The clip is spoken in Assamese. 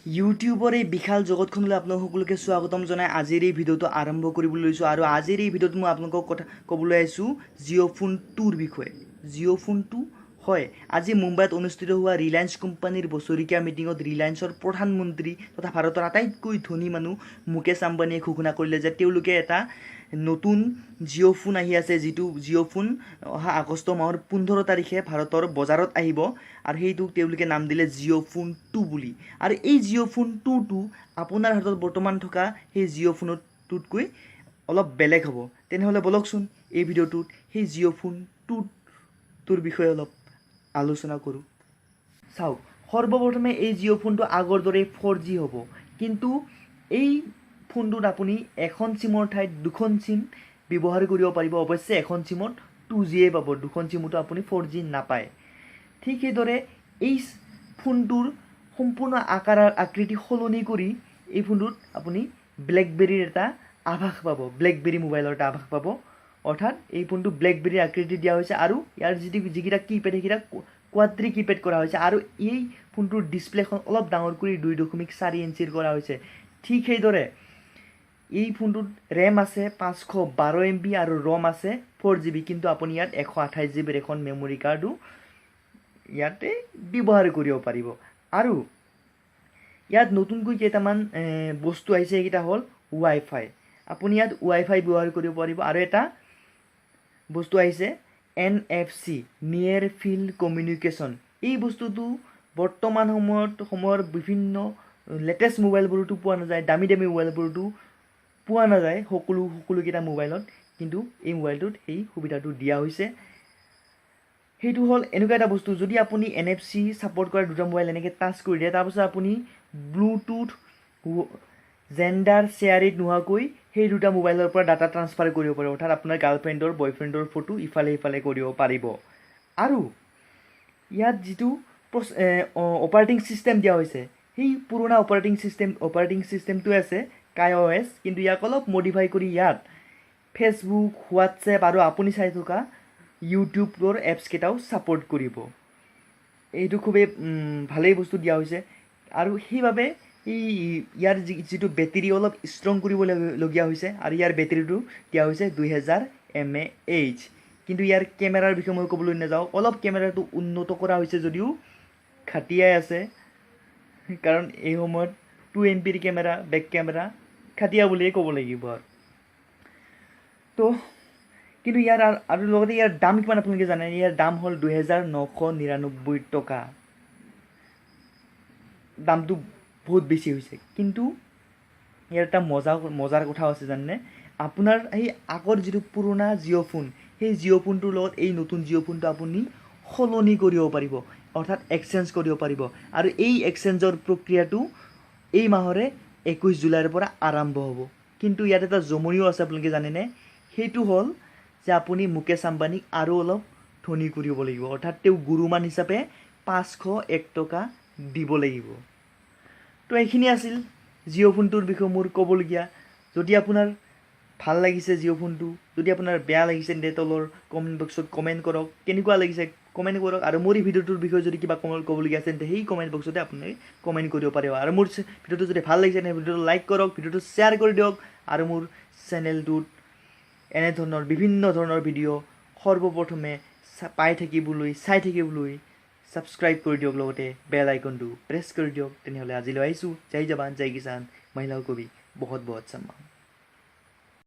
ইউটিউবৰ এই বিশাল জগতখনলৈ আপোনালোক সকলোকে স্বাগতম জনাই আজিৰ এই ভিডিঅ'টো আৰম্ভ কৰিবলৈ লৈছোঁ আৰু আজিৰ এই ভিডিঅ'ত মই আপোনালোকক কথা ক'বলৈ আহিছোঁ জিঅ' ফোন 2ৰ বিষয়ে। জিঅ' ফোন 2 হয়, আজি মুম্বাইত অনুষ্ঠিত হোৱা ৰিলায়েন্স কোম্পানীৰ বছৰেকীয়া মিটিঙত ৰিলায়েন্সৰ প্ৰধানমন্ত্ৰী তথা ভাৰতৰ আটাইতকৈ ধনী মানুহ মুকেশ আম্বানীয়ে ঘোষণা কৰিলে যে তেওঁলোকে এটা নতুন জিঅ' ফোন আহি আছে, যিটো জিঅ' ফোন অহা আগষ্ট মাহৰ 15 তাৰিখে ভাৰতৰ বজাৰত আহিব আৰু সেইটোক তেওঁলোকে নাম দিলে জিঅ' ফোন 2 বুলি। আৰু এই জিঅ' ফোন 2টো আপোনাৰ হাতত বৰ্তমান থকা সেই জিঅ' ফোনটোতকৈ অলপ বেলেগ হ'ব। তেনেহ'লে বলকচোন এই ভিডিঅ'টোত সেই জিঅ' ফোন 2টোৰ বিষয়ে অলপ আলোচনা কৰোঁ। চাওক, সৰ্বপ্ৰথমে এই জিঅ' ফোনটো আগৰ দৰে 4G হ'ব, কিন্তু এই ফোনটোত আপুনি এখন চিমৰ ঠাইত দুখন চিম ব্যৱহাৰ কৰিব পাৰিব। অৱশ্যে এখন চিমত 2Gয়ে পাব, দুখন চিমতো আপুনি 4G নাপায়। ঠিক সেইদৰে এই ফোনটোৰ সম্পূৰ্ণ আকৃতি সলনি কৰি এই ফোনটোত আপুনি ব্লেকবেৰীৰ এটা আভাস পাব, ব্লেকবেৰী মোবাইলৰ এটা আভাস পাব। অৰ্থাৎ এই ফোনটো ব্লেকবেৰীৰ আকৃতি দিয়া হৈছে আৰু ইয়াৰ যিকেইটা কিপেড সেইকেইটা কোৱাড্ৰি কিপেড কৰা হৈছে আৰু এই ফোনটোৰ ডিছপ্লেখন অলপ ডাঙৰ কৰি 2.4 ইঞ্চিৰ কৰা হৈছে। ঠিক সেইদৰে এই ফোনটোত ৰেম আছে 512 MB আৰু ৰম আছে 4GB, কিন্তু আপুনি ইয়াত 128 GB এখন মেমৰি কাৰ্ডো ইয়াতে ব্যৱহাৰ কৰিব পাৰিব। আৰু ইয়াত নতুনকৈ কেইটামান বস্তু আহিছে, সেইকেইটা হ'ল ৱাইফাই। আপুনি ইয়াত ৱাইফাই ব্যৱহাৰ কৰিব পাৰিব আৰু এটা বস্তু আহিছে NFC, নিয়েৰ ফিল্ড কমিউনিকেশ্যন। এই বস্তুটো বৰ্তমান সময়ৰ বিভিন্ন লেটেষ্ট মোবাইলবোৰতো পোৱা নাযায়, দামী মোবাইলবোৰতো পোৱা নাযায় সকলোকেইটা মোবাইলত, কিন্তু এই মোবাইলটোত সেই সুবিধাটো দিয়া হৈছে। সেইটো হ'ল এনেকুৱা এটা বস্তু, যদি আপুনি NFC ছাপৰ্ট কৰা দুটা মোবাইল এনেকৈ টাচ কৰি দিয়ে, তাৰপাছত আপুনি ব্লুটুথ জেণ্ডাৰ শ্বেয়াৰিং নোহোৱাকৈ সেই দুটা মোবাইলৰ পৰা ডাটা ট্ৰান্সফাৰ কৰিব পাৰিব। অৰ্থাৎ আপোনাৰ গাৰ্লফ্ৰেণ্ডৰ বয়ফ্ৰেণ্ডৰ ফটো ইফালে সিফালে কৰিব পাৰিব। আৰু ইয়াত যিটো অপাৰেটিং ছিষ্টেম দিয়া হৈছে, সেই পুৰণা অপাৰেটিং ছিষ্টেমটোৱে আছে KaiOS, কিন্তু ইয়াক অলপ মডিফাই কৰি ইয়াত ফেচবুক, হোৱাটছএপ আৰু আপুনি চাই থকা ইউটিউবৰ এপছকেইটাও ছাপোৰ্ট কৰিব। এইটো খুবেই ভালেই বস্তু দিয়া হৈছে আৰু সেইবাবে ইয়াৰ যিটো বেটেৰী অলপ ষ্ট্ৰং কৰিবলগীয়া হৈছে আৰু ইয়াৰ বেটেৰীটো দিয়া হৈছে 2000 mAh। কিন্তু ইয়াৰ কেমেৰাৰ বিষয়ে মই ক'বলৈ নাযাওঁ, অলপ কেমেৰাটো উন্নত কৰা হৈছে যদিও ঘাটিয়াই আছে, কাৰণ এই সময়ত 2 MBৰ কেমেৰা, বেক কেমেৰা ঘাটিয়া বুলিয়ে ক'ব লাগিব। তো কিন্তু ইয়াৰ আৰু লগতে ইয়াৰ দাম কিমান আপোনালোকে জানে? ইয়াৰ দাম হ'ল 2999 টকা। দামটো বহুত বেছি হৈছে, কিন্তু ইয়াৰ এটা মজাৰ কথা আছে জানেনে? আপোনাৰ সেই আগৰ যিটো পুৰণা জিঅ' ফোন, সেই জিঅ' ফোনটোৰ লগত এই নতুন জিঅ' ফোনটো আপুনি সলনি কৰিব পাৰিব, অৰ্থাৎ এক্সচেঞ্জ কৰিব পাৰিব। আৰু এই এক্সচেঞ্জৰ প্ৰক্ৰিয়াটো এই মাহৰে 21 জুলাইৰ পৰা আৰম্ভ হ'ব। কিন্তু ইয়াত এটা জমনিও আছে, আপোনালোকে জানেনে? সেইটো হ'ল যে আপুনি মুকেশ আম্বানীক আৰু অলপ ধনী কৰিব লাগিব, অৰ্থাৎ তেওঁ গুৰুমান হিচাপে 501 টকা দিব লাগিব। তো এইখিনি আছিল জিঅ' ফোনটোৰ বিষয়ে মোৰ ক'বলগীয়া। যদি আপোনাৰ ভাল লাগিছে জিঅ' ফোনটো, যদি আপোনাৰ বেয়া লাগিছে তেন্তে তলৰ কমেণ্ট বক্সত কমেণ্ট কৰক, কেনেকুৱা লাগিছে কমেণ্ট কৰক। আৰু মোৰ এই ভিডিঅ'টোৰ বিষয়ে যদি কিবা ক'বলগীয়া আছে তেন্তে সেই কমেণ্ট বক্সতে আপুনি কমেণ্ট কৰিব পাৰিব। আৰু মোৰ ভিডিঅ'টো যদি ভাল লাগিছে তেন্তে ভিডিঅ'টো লাইক কৰক, ভিডিঅ'টো শ্বেয়াৰ কৰি দিয়ক। আৰু মোৰ চেনেলটোত এনেধৰণৰ বিভিন্ন ধৰণৰ ভিডিঅ' সৰ্বপ্ৰথমে চাই থাকিবলৈ ছাবস্ক্ৰাইব কৰি দিয়ক, লগতে বেল আইকনটো প্ৰেছ কৰি দিয়ক। তেনেহ'লে আজিলৈ আহিছোঁ। জয় জৱান, জয় কিষাণ, মহিলা কবি, বহুত বহুত সন্মান।